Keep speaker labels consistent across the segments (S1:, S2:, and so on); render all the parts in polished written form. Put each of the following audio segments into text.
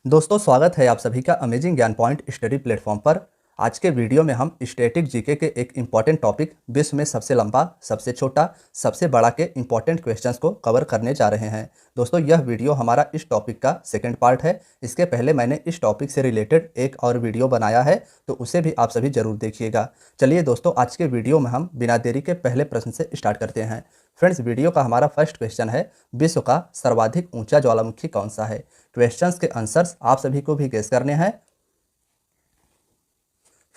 S1: दोस्तों, स्वागत है आप सभी का अमेजिंग ज्ञान पॉइंट स्टडी प्लेटफॉर्म पर। आज के वीडियो में हम स्टैटिक जीके के एक इम्पॉर्टेंट टॉपिक विश्व में सबसे लंबा, सबसे छोटा, सबसे बड़ा के इम्पॉर्टेंट क्वेश्चंस को कवर करने जा रहे हैं। दोस्तों, यह वीडियो हमारा इस टॉपिक का सेकंड पार्ट है। इसके पहले मैंने इस टॉपिक से रिलेटेड एक और वीडियो बनाया है, तो उसे भी आप सभी जरूर देखिएगा। चलिए दोस्तों, आज के वीडियो में हम बिना देरी के पहले प्रश्न से स्टार्ट करते हैं। फ्रेंड्स, वीडियो का हमारा फर्स्ट क्वेश्चन है, विश्व का सर्वाधिक ऊंचा ज्वालामुखी कौन सा है। क्वेश्चंस के आंसर्स आप सभी को भी गेस करने हैं।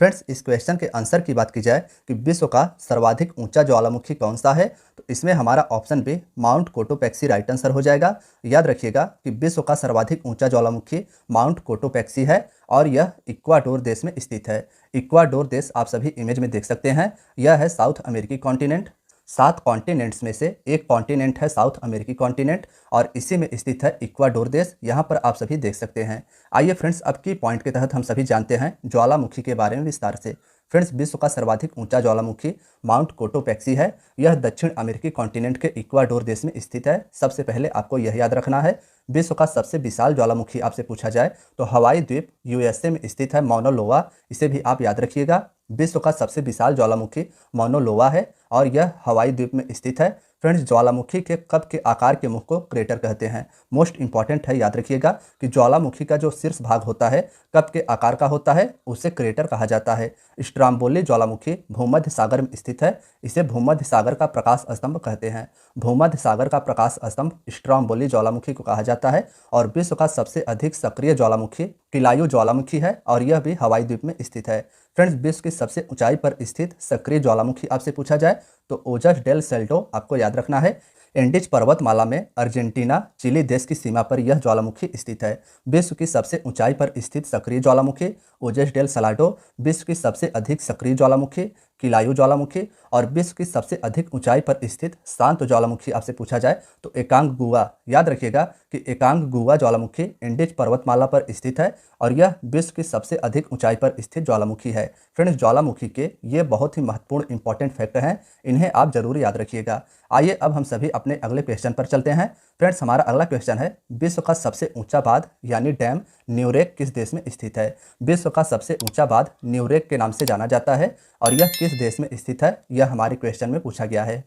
S1: फ्रेंड्स, इस क्वेश्चन के आंसर की बात की जाए कि विश्व का सर्वाधिक ऊंचा ज्वालामुखी कौन सा है, तो इसमें हमारा option B Mount Cotopaxi right answer हो जाएगा। याद रखिएगा कि विश्व का सर्वाधिक ऊंचा ज्वालामुखी माउंट कोटोपैक्सी है और यह इक्वाडोर देश में स्थित है। इक्वाडोर देश आप सभी इमेज में देख सकते हैं। यह है साउथ अमेरिकी कॉन्टिनेंट। 7 कॉन्टिनेंट्स में से एक कॉन्टिनेंट है साउथ अमेरिकी कॉन्टिनेंट और इसी में स्थित है इक्वाडोर देश। यहाँ पर आप सभी देख सकते हैं। आइए फ्रेंड्स, अब की पॉइंट के तहत हम सभी जानते हैं ज्वालामुखी के बारे में विस्तार से। फ्रेंड्स, विश्व का सर्वाधिक ऊंचा ज्वालामुखी माउंट कोटोपैक्सी है। यह दक्षिण अमेरिकी कॉन्टिनेंट के इक्वाडोर देश में स्थित है। सबसे पहले आपको यह याद रखना है। विश्व का सबसे विशाल ज्वालामुखी आपसे पूछा जाए तो हवाई द्वीप यूएसए में स्थित है माउना लोआ। इसे भी आप याद रखिएगा। विश्व का सबसे विशाल ज्वालामुखी माउना लोआ है और यह हवाई द्वीप में स्थित है। फ्रेंड्स, ज्वालामुखी के कप के आकार के मुख को क्रेटर कहते हैं। मोस्ट इंपॉर्टेंट है, याद रखिएगा कि ज्वालामुखी का जो शीर्ष भाग होता है कप के आकार का होता है, उसे क्रेटर कहा जाता है। स्ट्रोम्बोली ज्वालामुखी भूमध्य सागर में स्थित है। इसे भूमध्य सागर का प्रकाश स्तंभ कहते हैं। भूमध्य सागर का प्रकाश स्तंभ स्ट्रोम्बोली ज्वालामुखी को कहा जाता है। और विश्व का सबसे अधिक सक्रिय ज्वालामुखी किलायू ज्वालामुखी है और यह भी हवाई द्वीप में स्थित है। फ्रेंड्स, विश्व की सबसे ऊंचाई पर स्थित सक्रिय ज्वालामुखी आपसे पूछा जाए तो ओजस डेल सेल्टो आपको याद रखना है। एंडीज पर्वतमाला में अर्जेंटीना चिली देश की सीमा पर यह ज्वालामुखी स्थित है। विश्व की सबसे ऊंचाई पर स्थित सक्रिय ज्वालामुखी ओजस डेल सलाडो, विश्व की सबसे अधिक सक्रिय ज्वालामुखी किलायू ज्वालामुखी और विश्व की सबसे अधिक ऊंचाई पर स्थित शांत ज्वालामुखी आपसे पूछा जाए तो एकांगगुआ। याद रखिएगा कि एकांगगुआ ज्वालामुखी एंडीज पर्वतमाला पर स्थित है और यह विश्व की सबसे अधिक ऊंचाई पर स्थित ज्वालामुखी है। फ्रेंड्स, ज्वालामुखी के ये बहुत ही महत्वपूर्ण इंपॉर्टेंट फैक्ट हैं, इन्हें आप जरूर याद रखिएगा। आइए अब हम सभी अपने अगले क्वेश्चन पर चलते हैं। फ्रेंड्स, हमारा अगला क्वेश्चन है, विश्व का सबसे ऊंचा बांध यानी डैम न्यूरेक किस देश में स्थित है। विश्व का सबसे ऊंचा बांध न्यूरेक के नाम से जाना जाता है और यह किस देश में स्थित है, यह हमारे क्वेश्चन में पूछा गया है।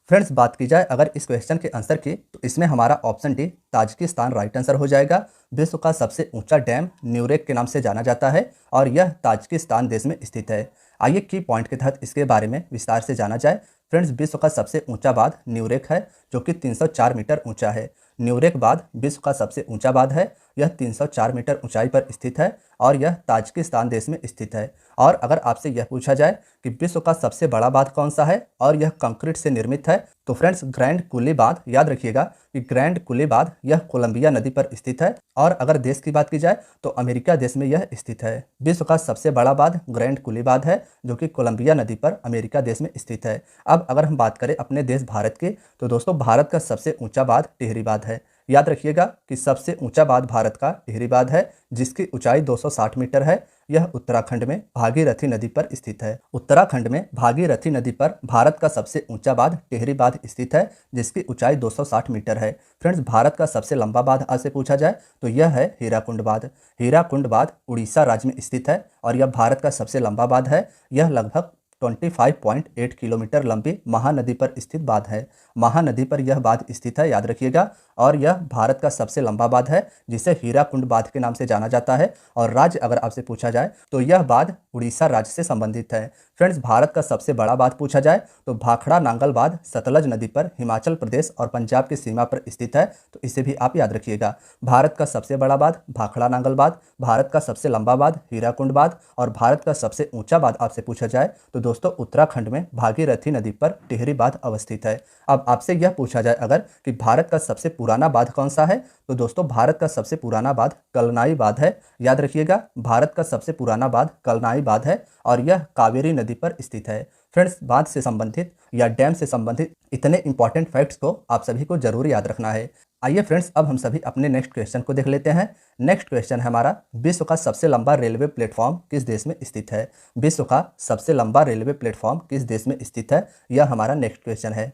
S1: फ्रेंड्स, बात की जाए अगर इस क्वेश्चन के आंसर की तो इसमें हमारा option D Tajikistan right answer हो जाएगा। विश्व का सबसे ऊंचा डैम न्यूरेक के नाम से जाना जाता है और यह ताजिकिस्तान देश में स्थित है। आइए की पॉइंट के तहत इसके बारे में विस्तार से जाना जाए। फ्रेंड्स, विश्व का सबसे ऊंचा बांध न्यूरेक है जो कि 304 मीटर ऊंचा है। न्यूरेक बांध विश्व का सबसे ऊंचा बांध है। यह 304 मीटर ऊंचाई पर स्थित है और यह ताजिकिस्तान देश में स्थित है। और अगर आपसे यह पूछा जाए कि विश्व का सबसे बड़ा बांध कौन सा है और यह कंक्रीट से निर्मित है, तो फ्रेंड्स ग्रैंड कुली बांध। याद रखिएगा कि ग्रैंड कुली बांध यह कोलंबिया नदी पर स्थित है। और अगर देश की बात की जाए तो अमेरिका देश में यह स्थित है। विश्व का सबसे बड़ा बांध ग्रैंड कुली बांध है जो कि कोलंबिया नदी पर अमेरिका देश में स्थित है। अब अगर हम बात करें अपने देश भारत की तो दोस्तों भारत का सबसे ऊंचा बांध टिहरी बांध है। याद रखिएगा कि सबसे ऊंचा बांध भारत का टिहरी बांध है जिसकी ऊंचाई 260 मीटर है। यह उत्तराखंड में भागीरथी नदी पर स्थित है। उत्तराखंड में भागीरथी नदी पर भारत का सबसे ऊंचा बांध टिहरी बांध स्थित है जिसकी ऊंचाई 260 मीटर है। फ्रेंड्स, भारत का सबसे लंबा बांध आज से पूछा जाए तो यह है हीराकुंड बांध। हीराकुंड बांध उड़ीसा राज्य में स्थित है और यह भारत का सबसे लंबा बांध है। यह लगभग 25.8 किलोमीटर लंबी महानदी पर स्थित बांध है। महानदी पर यह बांध स्थित है, याद रखिएगा। और यह भारत का सबसे लंबा बांध है जिसे हीराकुंड बांध के नाम से जाना जाता है। और राज्य अगर आपसे पूछा जाए तो यह बांध उड़ीसा राज्य से संबंधित है। फ्रेंड्स, भारत का सबसे बड़ा बांध पूछा जाए तो भाखड़ा नांगल बांध सतलज नदी पर हिमाचल प्रदेश और पंजाब की सीमा पर स्थित है, तो इसे भी आप याद रखिएगा। भारत का सबसे बड़ा बांध भाखड़ा नांगल बांध, भारत का सबसे लंबा बांध हीराकुंड बांध और भारत का सबसे ऊंचा बांध आपसे पूछा जाए तो दोस्तों उत्तराखंड में भागीरथी नदी पर टिहरी बांध अवस्थित है। अब आपसे यह पूछा जाए अगर कि भारत का सबसे पुराना बांध कौन सा है, तो दोस्तों भारत का सबसे पुराना बांध कलनाई बांध है। याद रखिएगा, भारत का सबसे पुराना बांध कलनाई बांध है और यह कावेरी नदी पर स्थित है। फ्रेंड्स, बांध से संबंधित या डैम से संबंधित इतने इंपॉर्टेंट फैक्ट्स को आप सभी को जरूर याद रखना है। आइए फ्रेंड्स, अब हम सभी अपने नेक्स्ट क्वेश्चन को देख लेते हैं। नेक्स्ट क्वेश्चन है हमारा, विश्व का सबसे लंबा रेलवे प्लेटफॉर्म किस देश में स्थित है। विश्व का सबसे लंबा रेलवे प्लेटफॉर्म किस देश में स्थित है, यह हमारा नेक्स्ट क्वेश्चन है।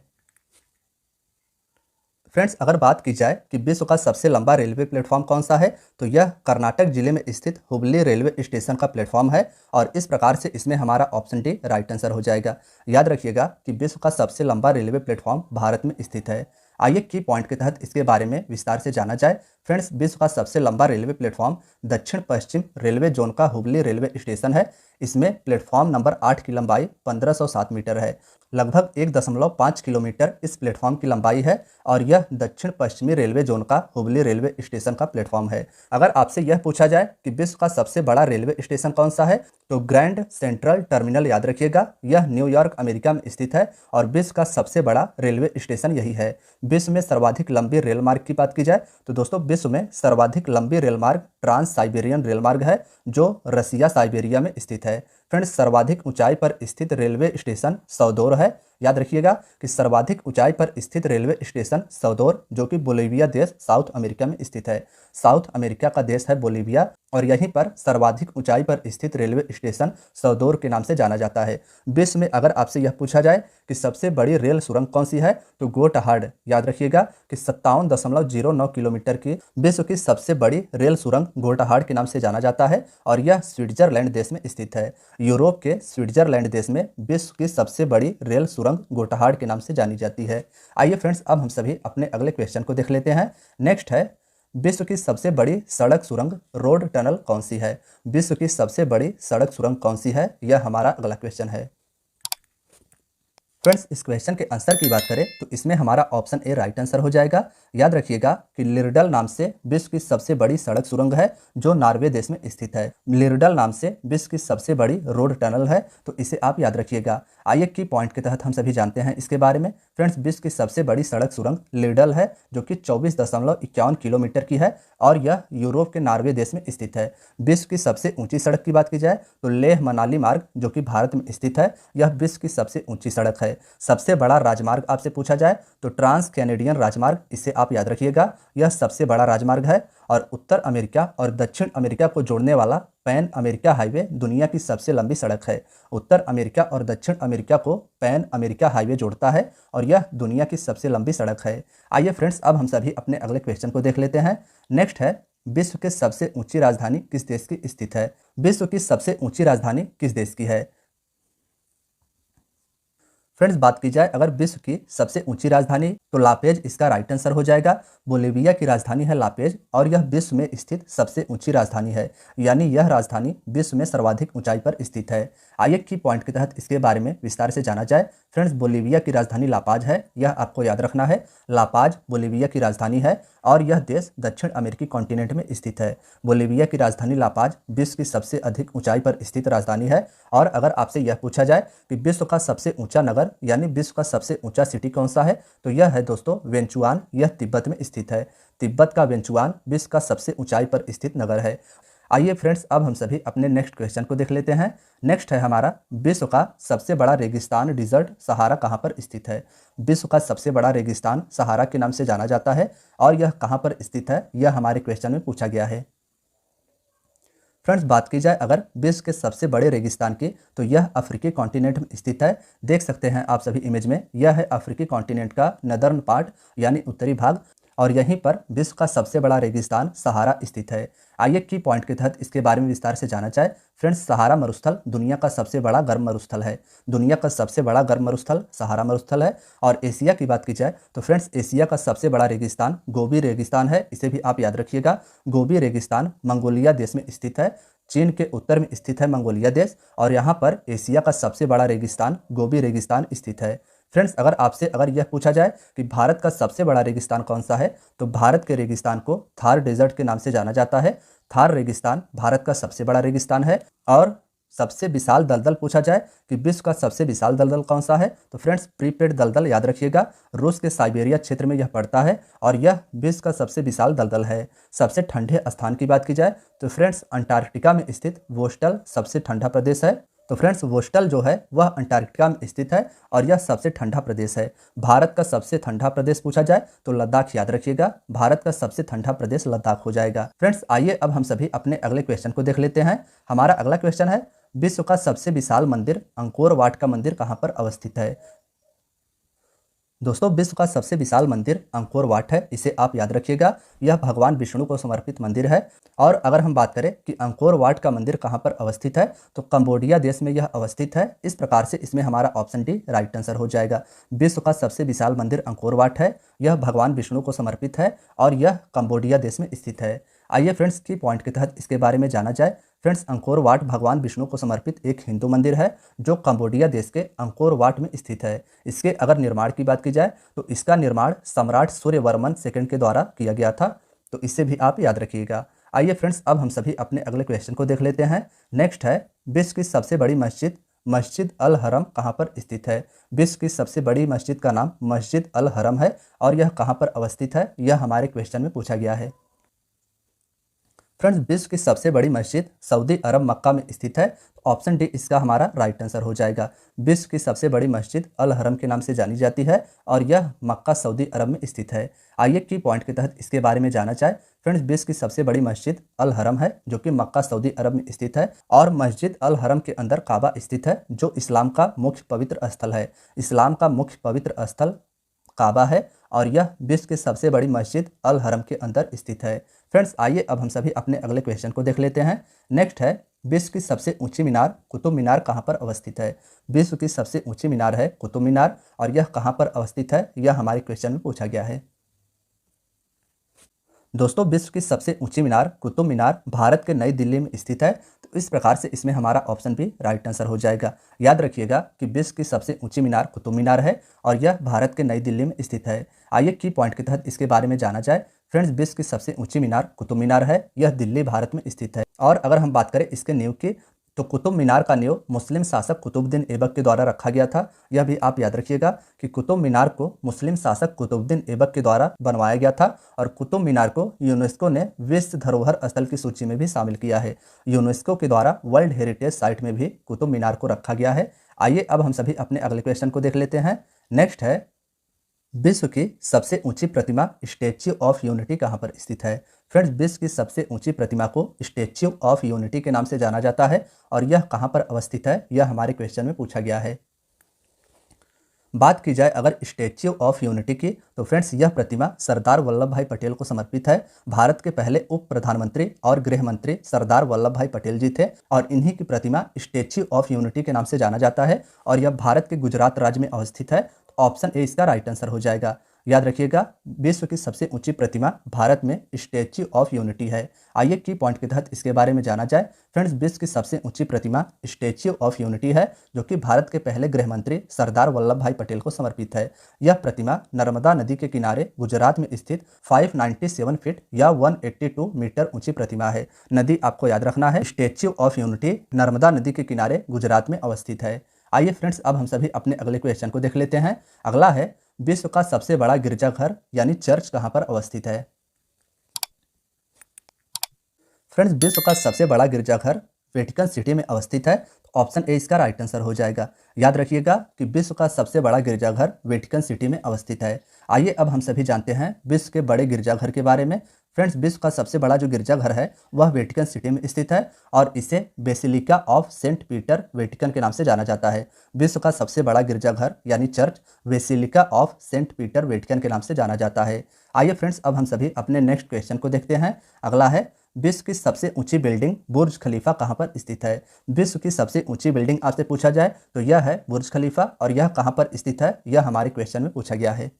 S1: फ्रेंड्स, अगर बात की जाए कि विश्व का सबसे लंबा रेलवे प्लेटफॉर्म कौन सा है, तो यह कर्नाटक जिले में स्थित हुबली रेलवे स्टेशन का प्लेटफॉर्म है और इस प्रकार से इसमें हमारा ऑप्शन डी राइट आंसर हो जाएगा। याद रखिएगा कि विश्व का सबसे लंबा रेलवे प्लेटफॉर्म भारत में स्थित है। आइए की पॉइंट के तहत इसके बारे में विस्तार से जाना जाए। फ्रेंड्स, विश्व का सबसे लंबा रेलवे प्लेटफॉर्म दक्षिण पश्चिम रेलवे जोन का हुबली रेलवे स्टेशन है। इसमें प्लेटफॉर्म नंबर 8 की लंबाई 1507 मीटर है। लगभग 1.5 किलोमीटर इस प्लेटफॉर्म की लंबाई है और यह दक्षिण पश्चिमी रेलवे जोन का हुबली रेलवे स्टेशन का प्लेटफॉर्म है। अगर आपसे यह पूछा जाए कि विश्व का सबसे बड़ा रेलवे स्टेशन कौन सा है, तो ग्रैंड सेंट्रल टर्मिनल याद रखिएगा, यह न्यूयॉर्क अमेरिका में स्थित है और विश्व का सबसे बड़ा रेलवे स्टेशन यही है। विश्व में सर्वाधिक लंबी रेल मार्ग की बात की जाए तो दोस्तों, विश्व में सर्वाधिक लंबी रेल मार्ग ट्रांस साइबेरियन रेल मार्ग है जो रसिया साइबेरिया में स्थित है। फ्रेंड्स, सर्वाधिक ऊंचाई पर स्थित रेलवे स्टेशन सौदोर है। याद रखिएगा कि सर्वाधिक ऊंचाई पर स्थित रेलवे स्टेशन सौदोर, जो कि बोलीविया देश साउथ अमेरिका में स्थित है। साउथ अमेरिका का देश है बोलीविया और यहीं पर सर्वाधिक ऊंचाई पर स्थित रेलवे स्टेशन सौदोर के नाम से जाना जाता है। विश्व में अगर आपसे यह पूछा जाए कि सबसे बड़ी रेल सुरंग कौन सी है, तो गोटहार्ड। याद रखिएगा कि 57.09 किलोमीटर की विश्व की सबसे बड़ी रेल सुरंग गोटहार्ड के नाम से जाना जाता है और यह स्विट्जरलैंड देश में स्थित है। यूरोप के स्विट्जरलैंड देश में विश्व की सबसे बड़ी रेल सुरंग गोटहार्ड के नाम से जानी जाती है। आइए फ्रेंड्स, अब हम सभी अपने अगले क्वेश्चन को देख लेते हैं। नेक्स्ट है, विश्व की सबसे बड़ी सड़क सुरंग रोड टनल कौन सी है? विश्व की सबसे बड़ी सड़क सुरंग कौन सी है, यह हमारा अगला क्वेश्चन है। फ्रेंड्स, इस क्वेश्चन के आंसर की बात करें तो इसमें हमारा ऑप्शन ए राइट आंसर हो जाएगा। याद रखिएगा कि लिरडल नाम से विश्व की सबसे बड़ी सड़क सुरंग है जो नॉर्वे देश में स्थित है। लिरडल नाम से विश्व की सबसे बड़ी रोड टनल है, तो इसे आप याद रखिएगा। आइए की पॉइंट के तहत हम सभी जानते हैं इसके बारे में। फ्रेंड्स, विश्व की सबसे बड़ी सड़क सुरंग लिरडल है जो कि 24.51 किलोमीटर की है और यह यूरोप के नॉर्वे देश में स्थित है। विश्व की सबसे ऊंची सड़क की बात की जाए तो लेह मनाली मार्ग, जो कि भारत में स्थित है, यह विश्व की सबसे ऊंची सड़क है। सबसे बड़ा राजमार्ग आपसे पूछा जाए तो ट्रांस कैनेडियन राजमार्ग, इसे आप याद रखिएगा, यह सबसे बड़ा राजमार्ग है और उत्तर अमेरिका और दक्षिण अमेरिका को जोड़ने वाला पैन अमेरिका हाईवे दुनिया की सबसे लंबी सड़क है। उत्तर अमेरिका और दक्षिण अमेरिका को पैन अमेरिका हाईवे जोड़ता है और यह दुनिया की सबसे लंबी सड़क है। आइए फ्रेंड्स, अब हम सभी अपने अगले क्वेश्चन को देख लेते हैं। नेक्स्ट है, विश्व की सबसे ऊंची राजधानी किस देश की स्थित है? विश्व की सबसे ऊंची राजधानी किस देश की है? फ्रेंड्स, बात की जाए अगर विश्व की सबसे ऊंची राजधानी, तो लापेज इसका राइट आंसर हो जाएगा। बोलीविया की राजधानी है लापेज और यह विश्व में स्थित सबसे ऊंची राजधानी है, यानी यह राजधानी विश्व में सर्वाधिक ऊंचाई पर स्थित है। आइए की पॉइंट के तहत इसके बारे में विस्तार से जाना जाए। फ्रेंड्स, बोलीविया की राजधानी लापाज है, यह आपको याद रखना है। लापाज बोलीविया की राजधानी है और यह देश दक्षिण अमेरिकी कॉन्टिनेंट में स्थित है। बोलीविया की राजधानी लापाज विश्व की सबसे अधिक ऊंचाई पर स्थित राजधानी है। और अगर आपसे यह पूछा जाए कि विश्व का सबसे ऊंचा नगर यानी विश्व का सबसे ऊंचा सिटी कौन सा है, तो यह है दोस्तों वेंचुआन, यह तिब्बत में स्थित है। तिब्बत का वेंचुआन विश्व का सबसे ऊंचाई पर स्थित नगर है। आइए फ्रेंड्स, अब हम सभी अपने नेक्स्ट क्वेश्चन को देख लेते हैं। नेक्स्ट है हमारा, विश्व का सबसे बड़ा रेगिस्तान डिजर्ट सहारा कहाँ पर स्थित है? विश्व का सबसे बड़ा रेगिस्तान सहारा के नाम से जाना जाता है और यह कहाँ पर स्थित है, यह हमारे क्वेश्चन में पूछा गया है। फ्रेंड्स, बात की जाए अगर विश्व के सबसे बड़े रेगिस्तान की, तो यह अफ्रीकी कॉन्टिनेंट में स्थित है। देख सकते हैं आप सभी इमेज में, यह है अफ्रीकी कॉन्टिनेंट का नदर्न पार्ट यानी उत्तरी भाग और यहीं पर विश्व का सबसे बड़ा रेगिस्तान सहारा स्थित है। आइए की पॉइंट के तहत इसके बारे में विस्तार से जाना चाहे। फ्रेंड्स, सहारा मरुस्थल दुनिया का सबसे बड़ा गर्म मरुस्थल है। दुनिया का सबसे बड़ा गर्म मरुस्थल सहारा मरुस्थल है। और एशिया की बात की जाए तो फ्रेंड्स, एशिया का सबसे बड़ा रेगिस्तान गोबी रेगिस्तान है, इसे भी आप याद रखिएगा। गोबी रेगिस्तान मंगोलिया देश में स्थित है। चीन के उत्तर में स्थित है मंगोलिया देश और यहाँ पर एशिया का सबसे बड़ा रेगिस्तान गोबी रेगिस्तान स्थित है। फ्रेंड्स, अगर यह पूछा जाए कि भारत का सबसे बड़ा रेगिस्तान कौन सा है, तो भारत के रेगिस्तान को थार डेजर्ट के नाम से जाना जाता है। थार रेगिस्तान भारत का सबसे बड़ा रेगिस्तान है। और सबसे विशाल दलदल पूछा जाए कि विश्व का सबसे विशाल दलदल कौन सा है, तो फ्रेंड्स प्रीपेड दलदल याद रखिएगा, रूस के साइबेरिया क्षेत्र में यह पड़ता है और यह विश्व का सबसे विशाल दलदल है। सबसे ठंडे स्थान की बात की जाए तो फ्रेंड्स अंटार्कटिका में स्थित वोस्टल सबसे ठंडा प्रदेश है। तो फ्रेंड्स, वोस्टल जो है वह अंटार्कटिका में स्थित है और यह सबसे ठंडा प्रदेश है। भारत का सबसे ठंडा प्रदेश पूछा जाए तो लद्दाख याद रखिएगा, भारत का सबसे ठंडा प्रदेश लद्दाख हो जाएगा। फ्रेंड्स, आइए अब हम सभी अपने अगले क्वेश्चन को देख लेते हैं। हमारा अगला क्वेश्चन है, विश्व का सबसे विशाल मंदिर अंकोर वाट का मंदिर कहाँ पर अवस्थित है? दोस्तों विश्व का सबसे विशाल मंदिर अंकोर वाट है, इसे आप याद रखिएगा। यह भगवान विष्णु को समर्पित मंदिर है। और अगर हम बात करें कि अंकोर वाट का मंदिर कहाँ पर अवस्थित है, तो कंबोडिया देश में यह अवस्थित है। इस प्रकार से इसमें हमारा ऑप्शन डी राइट आंसर हो जाएगा। विश्व का सबसे विशाल मंदिर अंकोर वाट है, यह भगवान विष्णु को समर्पित है और यह कंबोडिया देश में स्थित है। आइए फ्रेंड्स की पॉइंट के तहत इसके बारे में जाना जाए। फ्रेंड्स अंकोर वाट भगवान विष्णु को समर्पित एक हिंदू मंदिर है जो कंबोडिया देश के अंकोर वाट में स्थित है। इसके अगर निर्माण की बात की जाए तो इसका निर्माण सम्राट सूर्यवर्मन सेकंड के द्वारा किया गया था, तो इसे भी आप याद रखिएगा। आइए फ्रेंड्स अब हम सभी अपने अगले क्वेश्चन को देख लेते हैं। नेक्स्ट है, विश्व की सबसे बड़ी मस्जिद मस्जिद अल हरम कहाँ पर स्थित है? विश्व की सबसे बड़ी मस्जिद का नाम मस्जिद अल हरम है और यह कहाँ पर अवस्थित है, यह हमारे क्वेश्चन में पूछा गया है। फ्रेंड्स विश्व की सबसे बड़ी मस्जिद सऊदी अरब मक्का में स्थित है, तो ऑप्शन डी इसका हमारा राइट आंसर हो जाएगा। विश्व की सबसे बड़ी मस्जिद अल हरम के नाम से जानी जाती है और यह मक्का सऊदी अरब में स्थित है। आइए की पॉइंट के तहत इसके बारे में जाना चाहे। फ्रेंड्स विश्व की सबसे बड़ी मस्जिद अल हरम है जो कि मक्का सऊदी अरब में स्थित है और मस्जिद अल हरम के अंदर काबा स्थित है जो इस्लाम का मुख्य पवित्र स्थल है। इस्लाम का मुख्य पवित्र स्थल काबा है और यह विश्व की सबसे बड़ी मस्जिद अल हरम के अंदर स्थित है। फ्रेंड्स आइए अब हम सभी अपने अगले क्वेश्चन को देख लेते हैं। नेक्स्ट है, विश्व की सबसे ऊंची मीनार कुतुब मीनार कहाँ पर अवस्थित है? विश्व की सबसे ऊंची मीनार है कुतुब मीनार और यह कहाँ पर अवस्थित है, यह हमारे क्वेश्चन में पूछा गया है। दोस्तों विश्व की सबसे ऊंची मीनार कुतुब मीनार भारत के नई दिल्ली में स्थित है, तो इस प्रकार से इसमें हमारा ऑप्शन भी राइट आंसर हो जाएगा। याद रखिएगा कि विश्व की सबसे ऊंची मीनार कुतुब मीनार है और यह भारत के नई दिल्ली में स्थित है। आइए की पॉइंट के तहत इसके बारे में जाना जाए। फ्रेंड्स विश्व की सबसे ऊंची मीनार कुतुब मीनार है, यह दिल्ली भारत में स्थित है। और अगर हम बात करें इसके नींव की, तो कुतुब मीनार का नींव मुस्लिम शासक कुतुबुद्दीन ऐबक के द्वारा रखा गया था। यह भी आप याद रखिएगा कि कुतुब मीनार को मुस्लिम शासक कुतुबुद्दीन ऐबक के द्वारा बनवाया गया था और कुतुब मीनार को यूनेस्को ने विश्व धरोहर स्थल की सूची में भी शामिल किया है। यूनेस्को के द्वारा वर्ल्ड हेरिटेज साइट में भी कुतुब मीनार को रखा गया है। आइए अब हम सभी अपने अगले क्वेश्चन को देख लेते हैं। नेक्स्ट है, विश्व की सबसे ऊंची प्रतिमा स्टैच्यू ऑफ यूनिटी कहाँ पर स्थित है? फ्रेंड्स विश्व की सबसे ऊंची प्रतिमा को स्टैच्यू ऑफ यूनिटी के नाम से जाना जाता है और यह कहाँ पर अवस्थित है, यह हमारे क्वेश्चन में पूछा गया है। बात की जाए अगर स्टैच्यू ऑफ यूनिटी की, तो फ्रेंड्स यह प्रतिमा सरदार वल्लभ भाई पटेल को समर्पित है। भारत के पहले उप प्रधानमंत्री और गृह मंत्री सरदार वल्लभ भाई पटेल जी थे और इन्हीं की प्रतिमा स्टैच्यू ऑफ यूनिटी के नाम से जाना जाता है और यह भारत के गुजरात राज्य में अवस्थित है। ऑप्शन ए इसका राइट आंसर हो जाएगा। याद रखिएगा विश्व की सबसे ऊंची प्रतिमा भारत में स्टैच्यू ऑफ यूनिटी है। आइए की पॉइंट के तहत इसके बारे में जाना जाए। फ्रेंड्स विश्व की सबसे ऊंची प्रतिमा स्टैच्यू ऑफ यूनिटी है जो कि भारत के पहले गृह मंत्री सरदार वल्लभ भाई पटेल को समर्पित है। यह प्रतिमा नर्मदा नदी के किनारे गुजरात में स्थित 597 फीट या 182 मीटर ऊंची प्रतिमा है। नदी आपको याद रखना है, स्टैच्यू ऑफ यूनिटी नर्मदा नदी के किनारे गुजरात में अवस्थित है। आइए फ्रेंड्स अब हम सभी अपने अगले क्वेश्चन को देख लेते हैं। अगला है, विश्व का सबसे बड़ा गिरजाघर यानी चर्च कहां पर अवस्थित है? फ्रेंड्स विश्व का सबसे बड़ा गिरजाघर वेटिकन सिटी में अवस्थित है। ऑप्शन ए इसका राइट आंसर हो जाएगा। याद रखिएगा कि विश्व का सबसे बड़ा गिरजाघर वेटिकन सिटी में अवस्थित है। आइए अब हम सभी जानते हैं विश्व के बड़े गिरजाघर के बारे में। फ्रेंड्स विश्व का सबसे बड़ा जो गिरजाघर है वह वेटिकन सिटी में स्थित है और इसे Basilica of Saint Peter Vatican के नाम से जाना जाता है। विश्व का सबसे बड़ा गिरजाघर यानी church Basilica of Saint Peter Vatican के नाम से जाना जाता है। आइए फ्रेंड्स अब हम सभी अपने नेक्स्ट क्वेश्चन को देखते हैं। अगला है, विश्व की सबसे ऊंची बिल्डिंग बुर्ज खलीफा कहां पर स्थित है? विश्व की सबसे ऊंची बिल्डिंग आपसे पूछा जाए तो यह है बुर्ज खलीफा और यह कहां पर स्थित है, यह हमारे क्वेश्चन में पूछा गया है।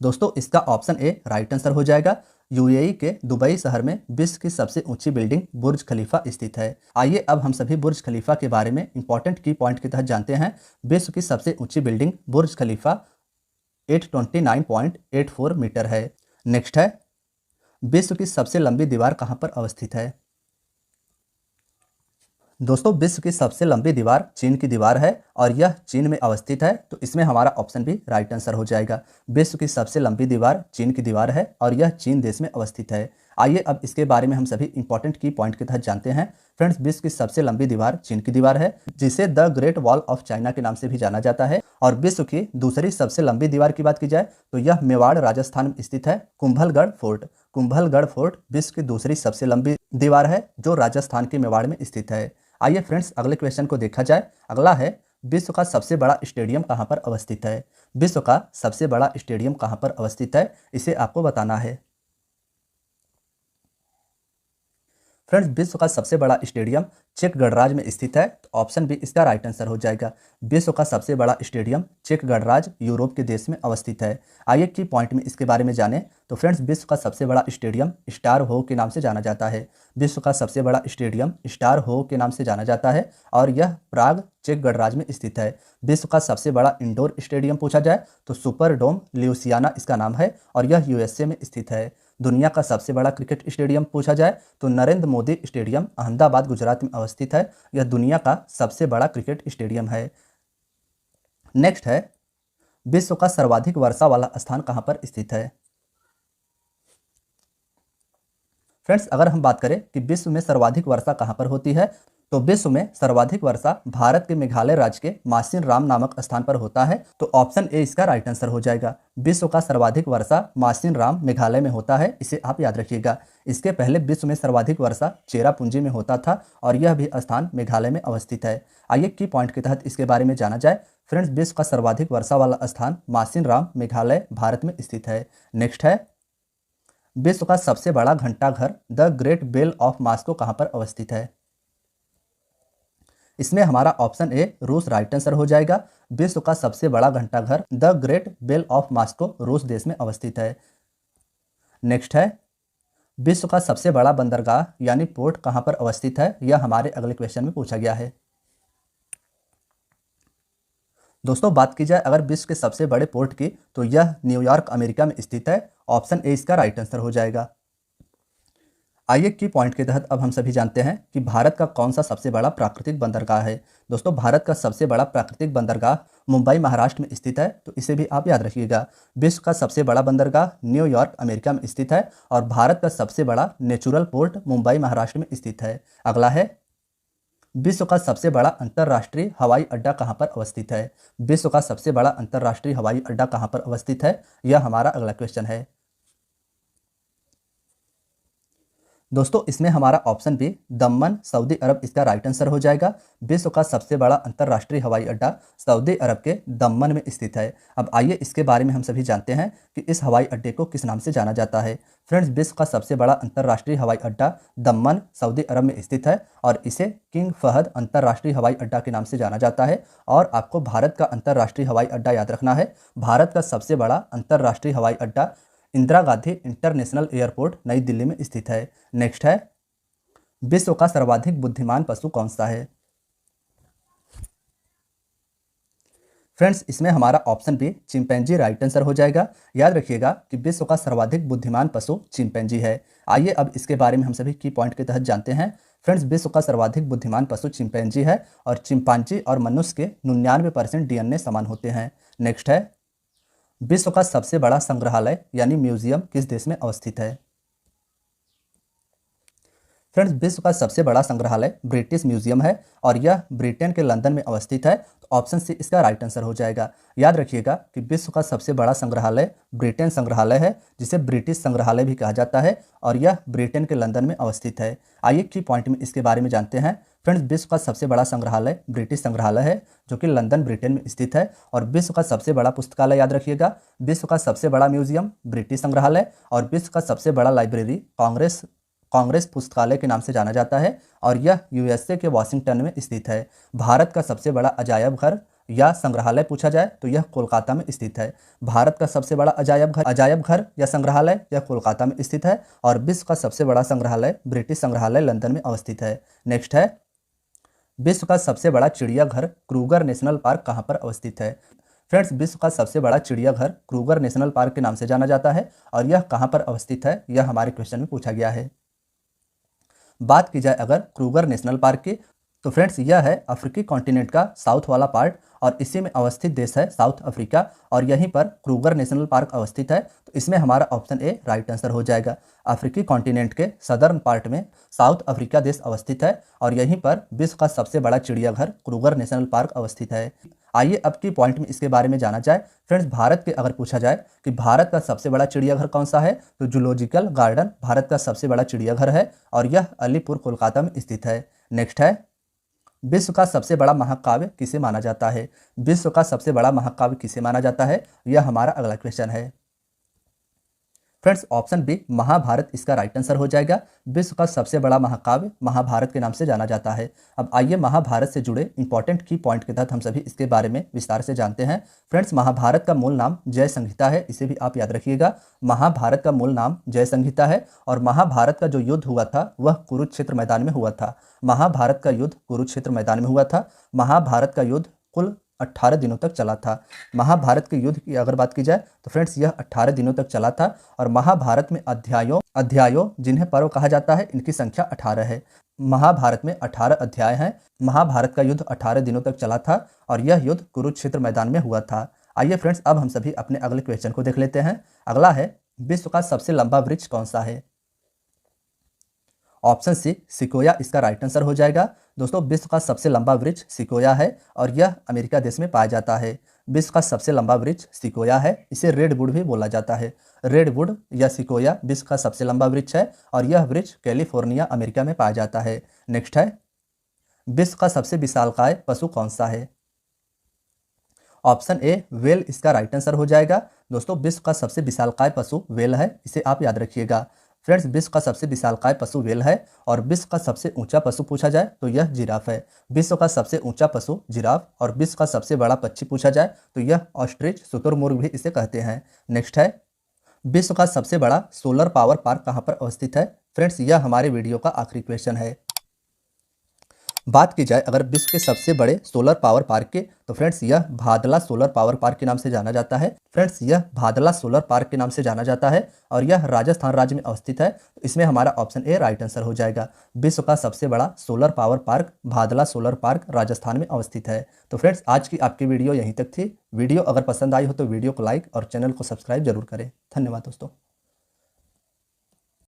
S1: दोस्तों इसका ऑप्शन ए राइट आंसर हो जाएगा। यूएई के दुबई शहर में विश्व की सबसे ऊंची बिल्डिंग बुर्ज खलीफा स्थित है। आइए अब हम सभी बुर्ज खलीफा के बारे में इंपॉर्टेंट की पॉइंट के तहत जानते हैं। विश्व की सबसे ऊंची बिल्डिंग बुर्ज खलीफा 829.84 मीटर है। नेक्स्ट है, विश्व की सबसे लंबी दीवार कहां पर अवस्थित है? दोस्तों विश्व की सबसे लंबी दीवार चीन की दीवार है और यह चीन में अवस्थित है, तो इसमें हमारा ऑप्शन भी राइट आंसर हो जाएगा। विश्व की सबसे लंबी दीवार चीन की दीवार है और यह चीन देश में अवस्थित है। आइए अब इसके बारे में हम सभी इंपॉर्टेंट की पॉइंट के तहत जानते हैं। फ्रेंड्स विश्व की सबसे लंबी दीवार चीन की दीवार है जिसे the great wall of China के नाम से भी जाना जाता है। और विश्व की दूसरी सबसे लंबी दीवार की बात की जाए तो यह मेवाड़ राजस्थान में स्थित है कुंभलगढ़ फोर्ट। कुंभलगढ़ फोर्ट विश्व की दूसरी सबसे लंबी दीवार है जो राजस्थान के मेवाड़ में स्थित है। आइए फ्रेंड्स अगले क्वेश्चन को देखा जाए। अगला है, विश्व का सबसे बड़ा स्टेडियम कहाँ पर अवस्थित है? विश्व का सबसे बड़ा स्टेडियम कहाँ पर अवस्थित है, इसे आपको बताना है। फ्रेंड्स, विश्व का सबसे बड़ा स्टेडियम चेक गणराज्य में स्थित है, तो ऑप्शन बी इसका राइट आंसर हो जाएगा। विश्व का सबसे बड़ा स्टेडियम चेक गणराज्य यूरोप के देश में अवस्थित है। आइए की पॉइंट में इसके बारे में जानें। तो फ्रेंड्स, विश्व का सबसे बड़ा स्टेडियम स्टार हो के नाम से जाना जाता है। विश्व का सबसे बड़ा स्टेडियम स्टार हो के नाम से जाना जाता है और यह प्राग चेक गणराज्य में स्थित है। विश्व का सबसे बड़ा इंडोर स्टेडियम पूछा जाए तो सुपर डोम ल्यूसियाना इसका नाम है और यह यूएसए में स्थित है। दुनिया का सबसे बड़ा क्रिकेट स्टेडियम पूछा जाए तो नरेंद्र मोदी स्टेडियम अहमदाबाद गुजरात में अवस्थित है। यह दुनिया का सबसे बड़ा क्रिकेट स्टेडियम है। नेक्स्ट है, विश्व का सर्वाधिक वर्षा वाला स्थान कहां पर स्थित है? फ्रेंड्स, अगर हम बात करें कि विश्व में सर्वाधिक वर्षा कहां पर होती है, तो विश्व में सर्वाधिक वर्षा भारत के मेघालय राज्य के मासिन राम नामक स्थान पर होता है। तो ऑप्शन ए इसका राइट आंसर हो जाएगा। विश्व का सर्वाधिक वर्षा मासिन राम मेघालय में होता है, इसे आप याद रखिएगा। इसके पहले विश्व में सर्वाधिक वर्षा चेरापूंजी में होता था और यह भी स्थान मेघालय में अवस्थित है। आइए की पॉइंट के तहत इसके बारे में जाना जाए। फ्रेंड्स, विश्व का सर्वाधिक वर्षा वाला स्थान मासिन राम मेघालय भारत में स्थित है। नेक्स्ट है, विश्व का सबसे बड़ा घंटाघर the Great Bell of Moscow कहां पर अवस्थित है? इसमें हमारा ऑप्शन ए रूस राइट आंसर हो जाएगा। विश्व का सबसे बड़ा घंटाघर the Great Bell of Moscow रूस देश में अवस्थित है। नेक्स्ट है, विश्व का सबसे बड़ा बंदरगाह यानी पोर्ट कहां पर अवस्थित है? यह हमारे अगले क्वेश्चन में पूछा गया है। दोस्तों, बात की जाए अगर विश्व के सबसे बड़े पोर्ट की, तो यह न्यूयॉर्क अमेरिका में स्थित है। ऑप्शन ए इसका राइट आंसर हो जाएगा। आइए की पॉइंट के तहत अब हम सभी जानते हैं कि भारत का कौन सा सबसे बड़ा प्राकृतिक बंदरगाह है। दोस्तों, भारत का सबसे बड़ा प्राकृतिक बंदरगाह मुंबई महाराष्ट्र में स्थित है, तो इसे भी आप याद रखिएगा। विश्व का सबसे बड़ा बंदरगाह न्यूयॉर्क अमेरिका में स्थित है और भारत का सबसे बड़ा नेचुरल पोर्ट मुंबई महाराष्ट्र में स्थित है। अगला है, विश्व का सबसे बड़ा अंतर्राष्ट्रीय हवाई अड्डा कहाँ पर अवस्थित है? विश्व का सबसे बड़ा अंतर्राष्ट्रीय हवाई अड्डा कहाँ पर अवस्थित है, यह हमारा अगला क्वेश्चन है। दोस्तों, इसमें हमारा ऑप्शन बी दमन सऊदी अरब इसका राइट आंसर हो जाएगा। विश्व का सबसे बड़ा अंतर्राष्ट्रीय हवाई अड्डा सऊदी अरब के दमन में स्थित है। अब आइए इसके बारे में हम सभी जानते हैं कि इस हवाई अड्डे को किस नाम से जाना जाता है। फ्रेंड्स, विश्व का सबसे बड़ा अंतर्राष्ट्रीय हवाई अड्डा दमन सऊदी अरब में स्थित है और इसे किंग फहद अंतर्राष्ट्रीय हवाई अड्डा के नाम से जाना जाता है। और आपको भारत का अंतर्राष्ट्रीय हवाई अड्डा याद रखना है। भारत का सबसे बड़ा अंतर्राष्ट्रीय हवाई अड्डा इंदिरा गांधी इंटरनेशनल एयरपोर्ट नई दिल्ली में स्थित है। नेक्स्ट है, विश्व का सर्वाधिक बुद्धिमान पशु कौन सा है? फ्रेंड्स, इसमें हमारा option B chimpanzee right answer हो जाएगा। याद रखिएगा कि विश्व का सर्वाधिक बुद्धिमान पशु चिंपैंजी है। आइए अब इसके बारे में हम सभी की पॉइंट के तहत जानते हैं। फ्रेंड्स, विश्व का सर्वाधिक बुद्धिमान पशु चिंपैंजी है और चिंपांजी और मनुष्य के 99% डीएनए समान होते हैं। नेक्स्ट है, विश्व का सबसे बड़ा संग्रहालय यानी म्यूजियम किस देश में अवस्थित है? फ्रेंड्स, विश्व का सबसे बड़ा संग्रहालय ब्रिटिश म्यूजियम है और यह ब्रिटेन के लंदन में अवस्थित है। तो ऑप्शन सी इसका राइट आंसर हो जाएगा। याद रखिएगा कि विश्व का सबसे बड़ा संग्रहालय ब्रिटेन संग्रहालय है, जिसे ब्रिटिश संग्रहालय भी कहा जाता है और यह ब्रिटेन के लंदन में अवस्थित है। आइए की पॉइंट में इसके बारे में जानते हैं। फ्रेंड्स, विश्व का सबसे बड़ा संग्रहालय ब्रिटिश संग्रहालय है, जो कि लंदन ब्रिटेन में स्थित है। और विश्व का सबसे बड़ा पुस्तकालय याद रखिएगा, विश्व का सबसे बड़ा म्यूजियम ब्रिटिश संग्रहालय और विश्व का सबसे बड़ा लाइब्रेरी कांग्रेस पुस्तकालय के नाम से जाना जाता है और यह यूएसए के वाशिंगटन में स्थित है। भारत का सबसे बड़ा अजायब घर या संग्रहालय पूछा जाए तो यह कोलकाता में स्थित है। भारत का सबसे बड़ा अजायब घर या संग्रहालय यह कोलकाता में स्थित है और विश्व का सबसे बड़ा संग्रहालय ब्रिटिश संग्रहालय लंदन में अवस्थित है। नेक्स्ट है, विश्व का सबसे बड़ा चिड़ियाघर क्रूगर नेशनल पार्क कहाँ पर अवस्थित है? फ्रेंड्स, विश्व का सबसे बड़ा चिड़ियाघर क्रूगर नेशनल पार्क के नाम से जाना जाता है और यह कहाँ पर अवस्थित है, यह हमारे क्वेश्चन में पूछा गया है। बात की जाए अगर क्रूगर नेशनल पार्क की, तो फ्रेंड्स यह है अफ्रीकी कॉन्टिनेंट का साउथ वाला पार्ट और इसी में अवस्थित देश है साउथ अफ्रीका और यहीं पर क्रूगर नेशनल पार्क अवस्थित है। तो इसमें हमारा ऑप्शन ए राइट आंसर हो जाएगा। अफ्रीकी कॉन्टिनेंट के सदर्न पार्ट में साउथ अफ्रीका देश अवस्थित है और यहीं पर विश्व का सबसे बड़ा चिड़ियाघर क्रूगर नेशनल पार्क अवस्थित है। आइए अब की पॉइंट में इसके बारे में जाना जाए। फ्रेंड्स, भारत के अगर पूछा जाए कि भारत का सबसे बड़ा चिड़ियाघर कौन सा है, तो जूलॉजिकल गार्डन भारत का सबसे बड़ा चिड़ियाघर है और यह अलीपुर कोलकाता में स्थित है। नेक्स्ट है, विश्व का सबसे बड़ा महाकाव्य किसे माना जाता है? विश्व का सबसे बड़ा महाकाव्य किसे माना जाता है, यह हमारा अगला क्वेश्चन है। फ्रेंड्स ऑप्शन बी महाभारत इसका राइट आंसर हो जाएगा। विश्व का सबसे बड़ा महाकाव्य महाभारत के नाम से जाना जाता है। अब आइए महाभारत से जुड़े इंपॉर्टेंट की पॉइंट के तहत हम सभी इसके बारे में विस्तार से जानते हैं। फ्रेंड्स महाभारत का मूल नाम जय संहिता है, इसे भी आप याद रखिएगा। महाभारत का मूल नाम जय संहिता है और महाभारत का जो युद्ध हुआ था वह कुरुक्षेत्र मैदान में हुआ था। महाभारत का युद्ध कुरुक्षेत्र मैदान में हुआ था। महाभारत का युद्ध कुल 18 दिनों तक चला था। महाभारत के युद्ध की अगर बात की जाए तो फ्रेंड्स यह 18 दिनों तक चला था और महाभारत में अध्यायों जिन्हें पर्व कहा जाता है, इनकी संख्या 18 है। महाभारत में 18 अध्याय हैं। महाभारत का युद्ध 18 दिनों तक चला था और यह युद्ध कुरुक्षेत्र मैदान में हुआ था। आइए फ्रेंड्स अब हम सभी अपने अगले क्वेश्चन को देख लेते हैं। अगला है, विश्व का सबसे लंबा वृक्ष कौन सा है? ऑप्शन सी सिकोया इसका राइट आंसर हो जाएगा। दोस्तों विश्व का सबसे लंबा वृक्ष सिकोया है और यह अमेरिका देश में पाया जाता है। विश्व का सबसे लंबा वृक्ष सिकोया है, इसे रेडवुड भी बोला जाता है। रेडवुड या सिकोया विश्व का सबसे लंबा वृक्ष है और यह वृक्ष कैलिफोर्निया अमेरिका में पाया जाता है। नेक्स्ट है, विश्व का सबसे विशालकाय पशु कौन सा है? ऑप्शन ए वेल इसका राइट आंसर हो जाएगा। दोस्तों विश्व का सबसे विशालकाय पशु वेल है, इसे आप याद रखिएगा। फ्रेंड्स विश्व का सबसे विशालकाय पशु वेल है और विश्व का सबसे ऊंचा पशु पूछा जाए तो यह जिराफ है। विश्व का सबसे ऊंचा पशु जिराफ और विश्व का सबसे बड़ा पक्षी पूछा जाए तो यह ऑस्ट्रिच शुतुरमुर्ग भी इसे कहते हैं। नेक्स्ट है, विश्व का सबसे बड़ा सोलर पावर पार्क कहाँ पर अवस्थित है? फ्रेंड्स यह हमारे वीडियो का आखिरी क्वेश्चन है। बात की जाए अगर विश्व के सबसे बड़े सोलर पावर पार्क के तो फ्रेंड्स यह भादला सोलर पावर पार्क के नाम से जाना जाता है। फ्रेंड्स यह भादला सोलर पार्क के नाम से जाना जाता है और यह राजस्थान राज्य में अवस्थित है। इसमें हमारा ऑप्शन ए राइट आंसर हो जाएगा। विश्व का सबसे बड़ा solar power park Bhadla solar park Rajasthan में अवस्थित है। तो फ्रेंड्स आज की आपकी वीडियो यहीं तक थी। वीडियो अगर पसंद आई हो तो वीडियो को लाइक और चैनल को सब्सक्राइब जरूर करें। धन्यवाद दोस्तों।